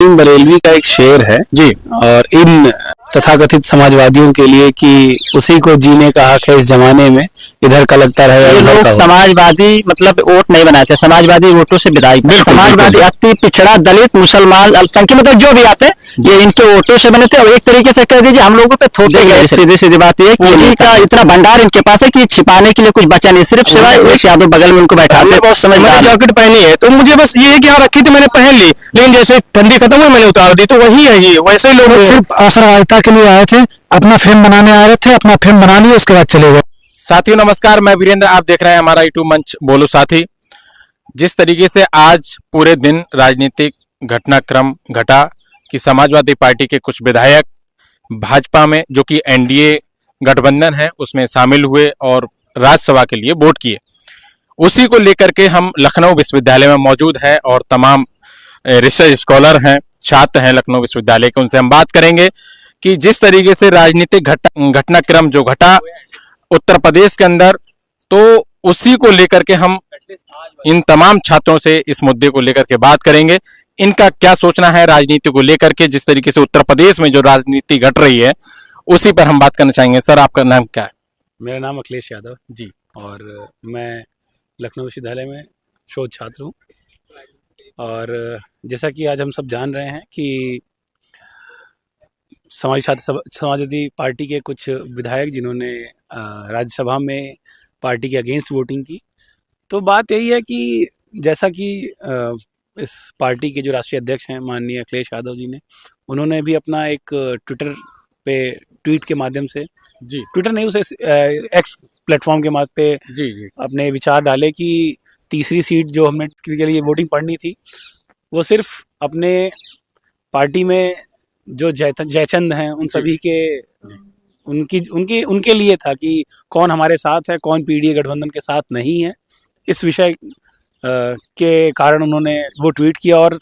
बरेलवी का एक शेर है जी। और इन तथाकथित समाजवादियों के लिए कि उसी को जीने का हक है इस जमाने में, इधर का लगता रहे ये उधर लोग का हो। समाजवादी मतलब वोट नहीं बनाते, समाजवादी वोटों से विदाई। समाजवादी अति पिछड़ा दलित मुसलमान अल्पसंख्यक मतलब जो भी आते हैं ये इनके वोटों से बने थे। और एक तरीके से कह दीजिए हम लोगों पे थोपे गए। सीधी सीधी बात ये पूंजी का इतना भंडार इनके पास है कि छिपाने के लिए कुछ बचा नहीं, सिर्फ सिवाय एक यादव बगल में उनको बैठाते। बहुत समझदार जैकेट पहनी है तो मुझे बस ये है कि यहाँ रखी थी मैंने पहन ली, लेकिन जैसे ठंडी खत्म हुई मैंने उतार दी। तो वही है, ये वैसे ही लोग सिर्फ असरवादिता के लिए आए थे, अपना फेम बनाने आए थे, अपना फेम बना लिए, उसके बाद चले गए। साथियों नमस्कार, मैं वीरेंद्र, आप देख रहे हैं हमारा यूट्यूब मंच बोलो साथी। जिस तरीके से आज पूरे दिन राजनीतिक घटनाक्रम घटा कि समाजवादी पार्टी के कुछ विधायक भाजपा में जो कि एनडीए गठबंधन है उसमें शामिल हुए और राज्यसभा के लिए वोट किए, उसी को लेकर के हम लखनऊ विश्वविद्यालय में मौजूद हैं और तमाम रिसर्च स्कॉलर हैं, छात्र हैं लखनऊ विश्वविद्यालय के। उनसे हम बात करेंगे कि जिस तरीके से राजनीतिक घटनाक्रम जो घटा उत्तर प्रदेश के अंदर, तो उसी को लेकर के हम इन तमाम छात्रों से इस मुद्दे को लेकर के बात करेंगे। इनका क्या सोचना है राजनीति को लेकर के, जिस तरीके से उत्तर प्रदेश में जो राजनीति घट रही है उसी पर हम बात करना चाहेंगे। सर, आपका नाम क्या है? मेरा नाम अखिलेश यादव जी। और मैं लखनऊ विश्वविद्यालय में शोध छात्र हूँ। और जैसा कि आज हम सब जान रहे हैं कि समाजवादी पार्टी के कुछ विधायक जिन्होंने राज्यसभा में पार्टी के अगेंस्ट वोटिंग की, तो बात यही है कि जैसा कि इस पार्टी के जो राष्ट्रीय अध्यक्ष हैं माननीय अखिलेश यादव जी ने, उन्होंने भी अपना एक ट्विटर पे ट्वीट के माध्यम से, जी ट्विटर नहीं उसे एक्स प्लेटफॉर्म के माध्यम पे जी अपने विचार डाले कि तीसरी सीट जो हमने के लिए वोटिंग पड़नी थी वो सिर्फ अपने पार्टी में जो जयचंद हैं उन सभी के उनके लिए था कि कौन हमारे साथ है, कौन पीडीए गठबंधन के साथ नहीं है। इस विषय के कारण उन्होंने वो ट्वीट किया और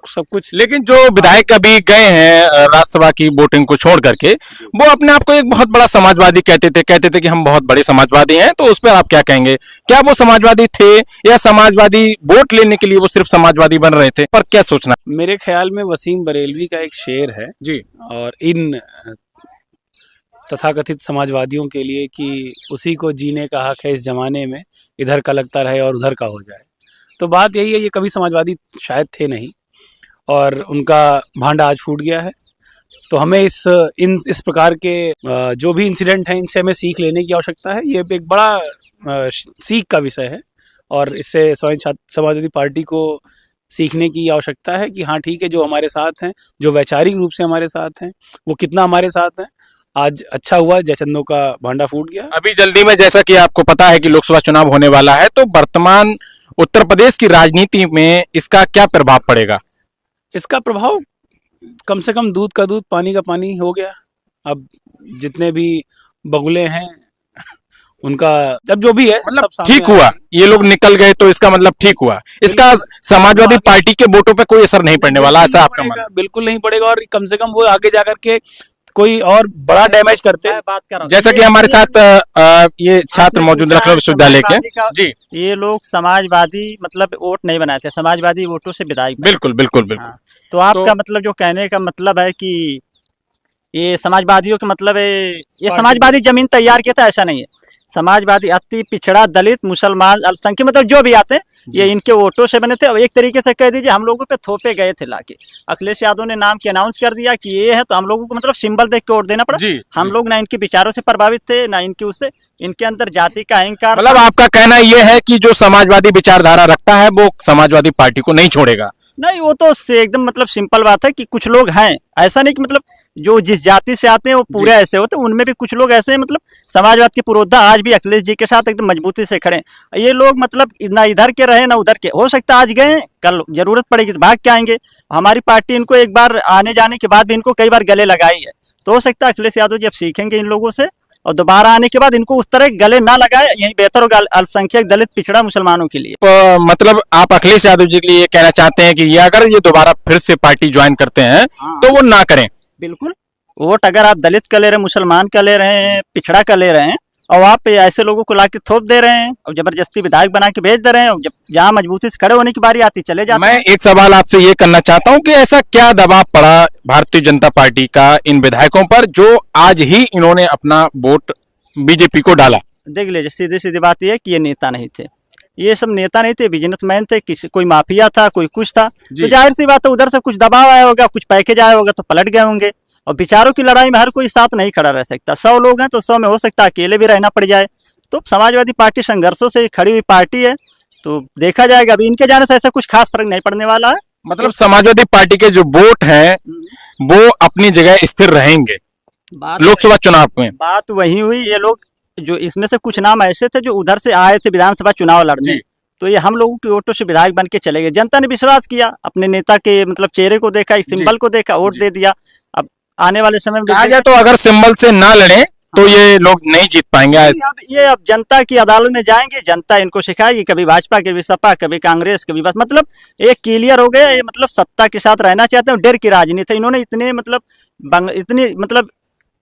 सब कुछ। लेकिन जो विधायक अभी गए हैं राज्यसभा की वोटिंग को छोड़ करके, वो अपने आप को एक बहुत बड़ा समाजवादी कहते थे कि हम बहुत बड़े समाजवादी हैं, तो उस पर आप क्या कहेंगे? क्या वो समाजवादी थे या समाजवादी वोट लेने के लिए वो सिर्फ समाजवादी बन रहे थे, पर क्या सोचना? मेरे ख्याल में वसीम बरेलवी का एक शेर है जी, और इन तथाकथित समाजवादियों के लिए कि उसी को जीने का हक है इस जमाने में, इधर का लगता रहे और उधर का हो जाए। तो बात यही है, ये कभी समाजवादी शायद थे नहीं और उनका भांडा आज फूट गया है। तो हमें इस प्रकार के जो भी इंसिडेंट हैं इनसे हमें सीख लेने की आवश्यकता है। ये एक बड़ा सीख का विषय है और इससे समाजवादी पार्टी को सीखने की आवश्यकता है कि हाँ ठीक है, जो हमारे साथ हैं, जो वैचारिक रूप से हमारे साथ हैं, वो कितना हमारे साथ हैं। आज अच्छा हुआ जयचंदों का भांडा फूट गया। अभी जल्दी में जैसा कि आपको पता है कि लोकसभा चुनाव होने वाला है, तो वर्तमान उत्तर प्रदेश की राजनीति में इसका क्या प्रभाव पड़ेगा? इसका प्रभाव कम से कम दूध का दूध पानी का पानी हो गया। अब जितने भी बगुले हैं उनका अब जो भी है मतलब ठीक हुआ, ये लोग निकल गए तो इसका मतलब ठीक हुआ। इसका समाजवादी पार्टी के वोटों पे कोई असर नहीं पड़ने वाला, ऐसा आपका मानना? बिल्कुल नहीं पड़ेगा और कम से कम वो आगे जाकर के कोई और बड़ा डैमेज करते हैं। बात कर रहा हूं जैसा कि हमारे साथ ये छात्र मौजूद लखनऊ विश्वविद्यालय के। जी, ये लोग समाजवादी मतलब वोट नहीं बनाए थे, समाजवादी वोटों से विदाई। बिल्कुल बिल्कुल बिल्कुल। तो आपका मतलब जो कहने का मतलब है कि ये समाजवादियों का मतलब है ये समाजवादी जमीन तैयार किया था, ऐसा नहीं है। समाजवादी अति पिछड़ा दलित मुसलमान अल्पसंख्यक मतलब जो भी आते हैं ये इनके वोटों से बने थे। और एक तरीके से कह दीजिए हम लोगों पे थोपे गए थे लाके। अखिलेश यादव ने नाम के अनाउंस कर दिया कि ये है, तो हम लोगों को मतलब सिंबल देख के वोट देना पड़ा। हम लोग ना इनके विचारों से प्रभावित थे ना इनके उससे, इनके अंदर जाति का अहंकार। मतलब आपका कहना ये है कि जो समाजवादी विचारधारा रखता है वो समाजवादी पार्टी को नहीं छोड़ेगा? नहीं, वो तो एकदम मतलब सिंपल बात है कि कुछ लोग हैं, ऐसा नहीं कि मतलब जो जिस जाति से आते हैं वो पूरे ऐसे होते हैं, उनमें भी कुछ लोग ऐसे हैं मतलब समाजवाद के पुरोधा आज भी अखिलेश जी के साथ एकदम मजबूती से खड़े हैं। ये लोग मतलब ना इधर के रहे ना उधर के, हो सकता है आज गए, कल जरूरत पड़ेगी तो भाग के आएंगे। हमारी पार्टी इनको एक बार आने जाने के बाद भी इनको कई बार गले लगाई है, तो हो सकता है अखिलेश यादव जी अब सीखेंगे इन लोगों से और दोबारा आने के बाद इनको उस तरह गले ना लगाए, यही बेहतर होगा अल्पसंख्यक दलित पिछड़ा मुसलमानों के लिए। मतलब आप अखिलेश यादव जी के लिए कहना चाहते हैं कि ये अगर ये दोबारा फिर से पार्टी ज्वाइन करते हैं तो वो ना करें? बिल्कुल, वोट अगर आप दलित का ले रहे हैं, मुसलमान का ले रहे हैं, पिछड़ा का ले रहे हैं, और आप पे ऐसे लोगों को ला के थोप दे रहे हैं और जबरदस्ती विधायक बना के भेज दे रहे हैं, और जब जहाँ मजबूती से खड़े होने की बारी आती चले जाते मैं हैं। एक सवाल आपसे ये करना चाहता हूं कि ऐसा क्या दबाव पड़ा भारतीय जनता पार्टी का इन विधायकों पर जो आज ही इन्होंने अपना वोट बीजेपी को डाला? देख लीजिए, सीधी सीधी बात यह है कि ये नेता नहीं थे, ये सब नेता नहीं थे, बिजनेसमैन थे, किसी कोई माफिया था, कोई कुछ था। तो जाहिर सी बात है उधर से कुछ दबाव आया होगा, कुछ पैकेज आया होगा तो पलट गए होंगे। और विचारों की लड़ाई में हर कोई साथ नहीं खड़ा रह सकता। 100 लोग हैं तो 100 में हो सकता है अकेले भी रहना पड़ जाए। तो समाजवादी पार्टी संघर्षों से खड़ी हुई पार्टी है, तो देखा जाएगा। अभी इनके जाने से ऐसा कुछ खास फर्क नहीं पड़ने वाला है। मतलब समाजवादी पार्टी के जो वोट हैं वो अपनी जगह स्थिर रहेंगे बात लोकसभा चुनाव में। बात वही हुई, ये लोग जो इसमें से कुछ नाम ऐसे थे जो उधर से आए थे विधानसभा चुनाव लड़ने, जी। तो ये हम लोगों के वोटों से विधायक बन के चले गए। जनता ने विश्वास किया, अपने नेता के मतलब चेहरे को देखा, इस सिंबल को देखा, वोट दे दिया। अब आने वाले समय में कहा जाए तो अगर सिंबल से ना लड़े तो ये लोग नहीं जीत पाएंगे। अब जनता की अदालत में जाएंगे, जनता इनको सिखाएगी, कभी भाजपा, कभी सपा, कभी कांग्रेस, कभी बस, मतलब एक क्लियर हो गया। ये मतलब सत्ता के साथ रहना चाहते हैं, डर की राजनीति। इन्होंने इतने मतलब इतनी मतलब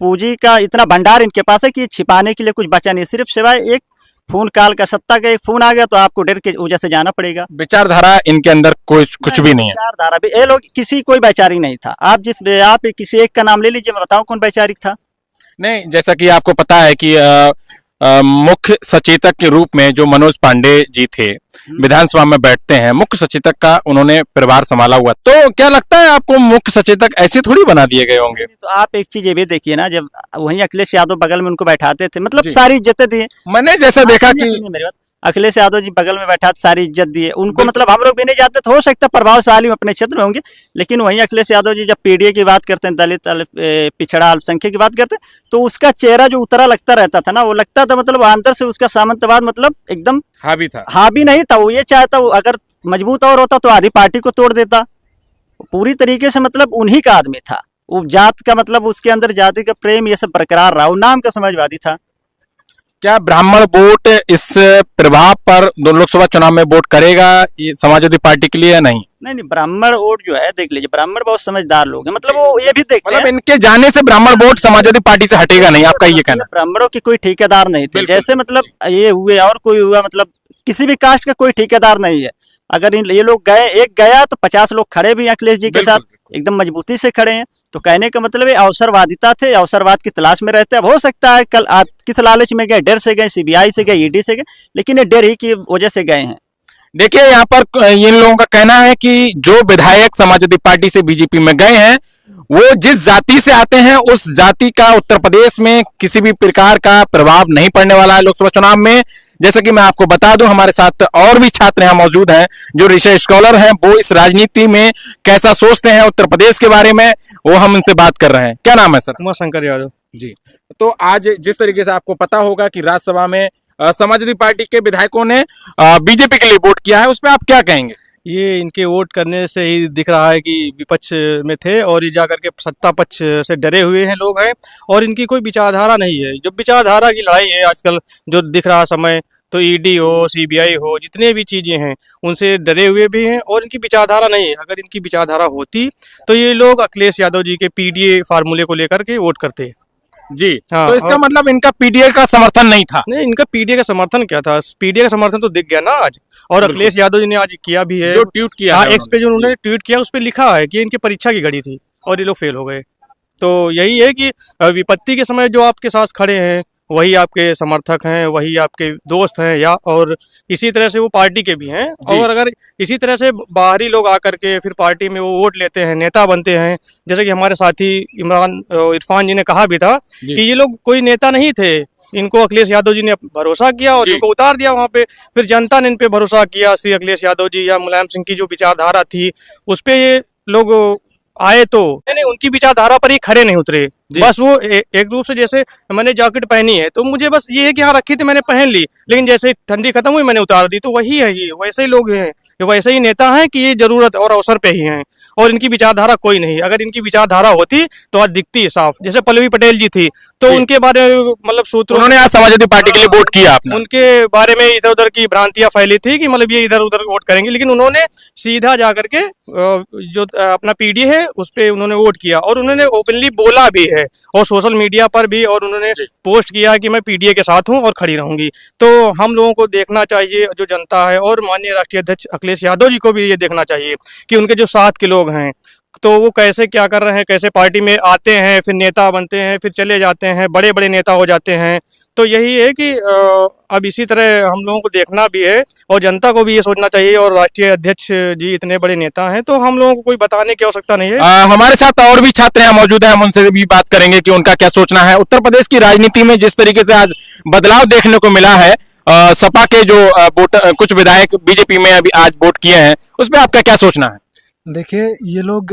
पूंजी का इतना भंडार इनके पास है कि छिपाने के लिए कुछ बचा नहीं, सिर्फ सिवाय एक फोन कॉल का। सत्ता का एक फोन आ गया तो आपको डर के वजह से जाना पड़ेगा। विचारधारा इनके अंदर कुछ भी नहीं है। विचारधारा भी ये लोग किसी कोई वैचारिक नहीं था। आप किसी एक का नाम ले लीजिए, मैं बताऊं कौन वैचारिक था। नहीं, जैसा कि आपको पता है कि मुख्य सचेतक के रूप में जो मनोज पांडे जी थे, विधानसभा में बैठते हैं, मुख्य सचेतक का उन्होंने प्रभार संभाला हुआ। तो क्या लगता है आपको मुख्य सचेतक ऐसे थोड़ी बना दिए गए होंगे? तो आप एक चीज ये भी देखिए ना, जब वहीं अखिलेश यादव बगल में उनको बैठाते थे, मतलब जी। सारी इज्जतें दिए। मैंने जैसा देखा कि मेरी बात, अखिलेश यादव जी बगल में बैठा, सारी इज्जत दिए उनको। मतलब हम लोग भी नहीं जाते तो हो सकता है प्रभावशाली अपने क्षेत्र में होंगे, लेकिन वहीं अखिलेश यादव जी जब पीडीए की बात करते हैं, दलित पिछड़ा अल्पसंख्यक की बात करते हैं, तो उसका चेहरा जो उतरा लगता रहता था ना, वो लगता था मतलब अंदर से उसका सामंतवाद मतलब एकदम हावी था। हावी नहीं था। वो ये चाहता, वो अगर मजबूत और होता तो आधी पार्टी को तोड़ देता। पूरी तरीके से मतलब उन्हीं का आदमी था। वो जात का मतलब उसके अंदर जाति का प्रेम ये सब बरकरार रहा, वो नाम का समाजवादी था। क्या ब्राह्मण वोट इस प्रभाव पर लोकसभा चुनाव में वोट करेगा ये समाजवादी पार्टी के लिए या नहीं? नहीं, ब्राह्मण वोट जो है, देख लीजिए, ब्राह्मण बहुत समझदार लोग हैं। मतलब वो ये भी देखते मतलब हैं, इनके जाने से ब्राह्मण वोट समाजवादी पार्टी से हटेगा नहीं, आपका ये कहना? ब्राह्मणों की कोई ठेकेदार नहीं थे। बिल्कुल, जैसे मतलब ये हुए और कोई हुआ, मतलब किसी भी कास्ट का कोई ठेकेदार नहीं है। अगर ये लोग गए, एक गया तो 50 लोग खड़े भी हैं अखिलेश जी के साथ, एकदम मजबूती से खड़े हैं। तो कहने का मतलब है अवसरवादिता थे, अवसरवाद की तलाश में रहते हैं। अब हो सकता है कल आप किस लालच में गए, डर से गए, सीबीआई से गए, ईडी से गए, लेकिन ये डर ही की वजह से गए हैं। देखिए, यहाँ पर इन लोगों का कहना है कि जो विधायक समाजवादी पार्टी से बीजेपी में गए हैं वो जिस जाति से आते हैं उस जाति का उत्तर प्रदेश में किसी भी प्रकार का प्रभाव नहीं पड़ने वाला है लोकसभा चुनाव में। जैसा कि मैं आपको बता दूं, हमारे साथ और भी छात्र यहाँ मौजूद हैं जो रिसर्च स्कॉलर हैं, वो इस राजनीति में कैसा सोचते हैं उत्तर प्रदेश के बारे में, वो हम इनसे बात कर रहे हैं। क्या नाम है सर? उमा शंकर यादव जी। तो आज जिस तरीके से आपको पता होगा कि राज्यसभा में समाजवादी पार्टी के विधायकों ने बीजेपी के लिए वोट किया है, उस पर आप क्या कहेंगे? ये इनके वोट करने से ही दिख रहा है कि विपक्ष में थे और ये जाकर के सत्ता पक्ष से डरे हुए हैं लोग हैं, और इनकी कोई विचारधारा नहीं है। जब विचारधारा की लड़ाई है आजकल जो दिख रहा समय, तो ईडी हो, सीबीआई हो, जितने भी चीजें हैं उनसे डरे हुए भी हैं और इनकी विचारधारा नहीं है। अगर इनकी विचारधारा होती तो ये लोग अखिलेश यादव जी के पीडीए फार्मूले को लेकर के वोट करते। जी। हाँ, तो इसका मतलब इनका पीडीए का समर्थन नहीं था? नहीं, इनका पीडीए का समर्थन क्या था? पीडीए का समर्थन तो दिख गया ना आज, और अखिलेश यादव जी ने आज किया भी है। जो ट्वीट किया हाँ, है एक्स पे जो उन्होंने ट्वीट किया उस पे लिखा है कि इनकी परीक्षा की घड़ी थी और ये लोग फेल हो गए। तो यही है कि विपत्ति के समय जो आपके साथ खड़े हैं वही आपके समर्थक हैं, वही आपके दोस्त हैं, या और इसी तरह से वो पार्टी के भी हैं। और अगर इसी तरह से बाहरी लोग आकर के फिर पार्टी में वो वोट लेते हैं, नेता बनते हैं, जैसे कि हमारे साथी इरफान जी ने कहा भी था कि ये लोग कोई नेता नहीं थे, इनको अखिलेश यादव जी ने भरोसा किया और इनको उतार दिया वहां पे। फिर जनता ने इन पे भरोसा किया, श्री अखिलेश यादव जी या मुलायम सिंह की जो विचारधारा थी उस पे ये लोग आए, तो नहीं, उनकी विचारधारा पर ही खड़े नहीं उतरे। बस वो एक रूप से, जैसे मैंने जैकेट पहनी है तो मुझे बस ये है कि हाँ रखी थी मैंने पहन ली, लेकिन जैसे ठंडी खत्म हुई मैंने उतार दी। तो वही है, ये वैसे ही लोग हैं, ये वैसे ही नेता हैं कि ये जरूरत और अवसर पे ही हैं, और इनकी विचारधारा कोई नहीं। अगर इनकी विचारधारा होती तो आज दिखती है साफ। जैसे पल्लवी पटेल जी थी तो उनके बारे में मतलब सूत्रों, उन्होंने आज समाजवादी पार्टी के लिए वोट किया आपने? उनके बारे में इधर उधर की भ्रांतियां फैली थी कि मतलब ये इधर उधर वोट करेंगे, लेकिन उन्होंने सीधा जाकर के जो अपना पीडी है उस पे उन्होंने वोट किया और उन्होंने ओपनली बोला भी है है, और सोशल मीडिया पर भी, और उन्होंने पोस्ट किया कि मैं पीडीए के साथ हूं और खड़ी रहूंगी। तो हम लोगों को देखना चाहिए, जो जनता है, और माननीय राष्ट्रीय अध्यक्ष अखिलेश यादव जी को भी ये देखना चाहिए कि उनके जो साथ के लोग हैं तो वो कैसे क्या कर रहे हैं, कैसे पार्टी में आते हैं, फिर नेता बनते हैं, फिर चले जाते हैं, बड़े बड़े नेता हो जाते हैं। तो यही है कि अब इसी तरह हम लोगों को देखना भी है, और जनता को भी ये सोचना चाहिए, और राष्ट्रीय अध्यक्ष जी इतने बड़े नेता हैं तो हम लोगों को कोई बताने की आवश्यकता नहीं है। हमारे साथ और भी छात्र हैं मौजूद हैं, हम उनसे भी बात करेंगे कि उनका क्या सोचना है। उत्तर प्रदेश की राजनीति में जिस तरीके से आज बदलाव देखने को मिला है, सपा के जो कुछ विधायक बीजेपी में अभी आज वोट किए हैं, उस पर आपका क्या सोचना है? देखिए, ये लोग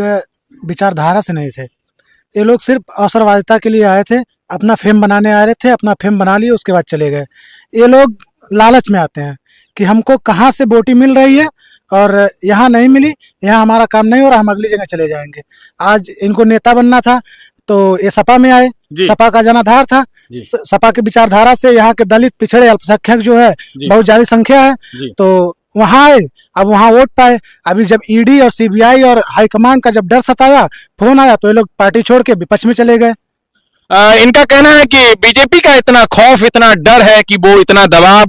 विचारधारा से नहीं थे, ये लोग सिर्फ अवसरवादिता के लिए आए थे, अपना फेम बनाने आ रहे थे, अपना फेम बना लिए, उसके बाद चले गए। ये लोग लालच में आते हैं कि हमको कहाँ से बोटी मिल रही है और यहाँ नहीं मिली, यहाँ हमारा काम नहीं हो रहा, हम अगली जगह चले जाएंगे। आज इनको नेता बनना था तो ये सपा में आए, सपा का जनाधार था, सपा की विचारधारा से यहाँ के दलित पिछड़े अल्पसंख्यक जो है बहुत ज्यादा संख्या है, तो वहां आए, अब वहां वोट पाए। अभी जब ईडी और सीबीआई और हाईकमान का जब डर सताया, फोन आया, तो ये लोग पार्टी छोड़ के विपक्ष में चले गए। इनका कहना है कि बीजेपी का इतना खौफ, इतना डर है कि वो इतना दबाव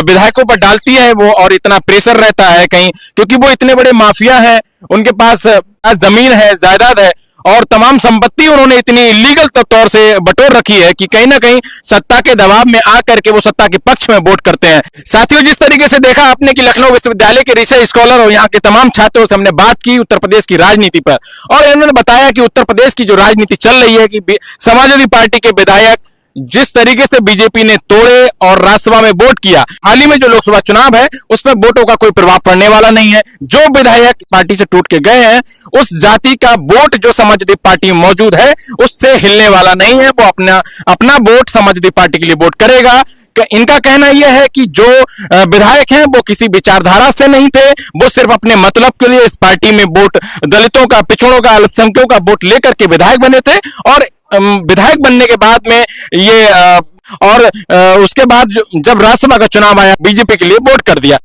विधायकों पर डालती है वो, और इतना प्रेशर रहता है कहीं, क्योंकि वो इतने बड़े माफिया हैं, उनके पास जमीन है, जायदाद है, और तमाम संपत्ति उन्होंने इतनी इलीगल तौर से बटोर रखी है कि कहीं ना कहीं सत्ता के दबाव में आकर के वो सत्ता के पक्ष में वोट करते हैं। साथियों, जिस तरीके से देखा आपने कि लखनऊ विश्वविद्यालय के रिसर्च स्कॉलर और यहाँ के तमाम छात्रों से हमने बात की उत्तर प्रदेश की राजनीति पर, और इन्होंने बताया कि उत्तर प्रदेश की जो राजनीति चल रही है कि समाजवादी पार्टी के विधायक जिस तरीके से बीजेपी ने तोड़े और राज्यसभा में वोट किया, हाल ही में जो लोकसभा चुनाव है उसमें वोटों का कोई प्रभाव पड़ने वाला नहीं है। जो विधायक पार्टी से टूट के गए हैं, उस जाति का वोट जो समाजवादी पार्टी में मौजूद है उससे हिलने वाला नहीं है। वो अपना वोट समाजवादी पार्टी के लिए वोट करेगा। इनका कहना यह है कि जो विधायक हैं वो किसी विचारधारा से नहीं थे, वो सिर्फ अपने मतलब के लिए इस पार्टी में वोट, दलितों का, पिछड़ों का, अल्पसंख्यकों का वोट लेकर के विधायक बने थे, और विधायक बनने के बाद में ये उसके बाद जब राज्यसभा का चुनाव आया बीजेपी के लिए वोट कर दिया।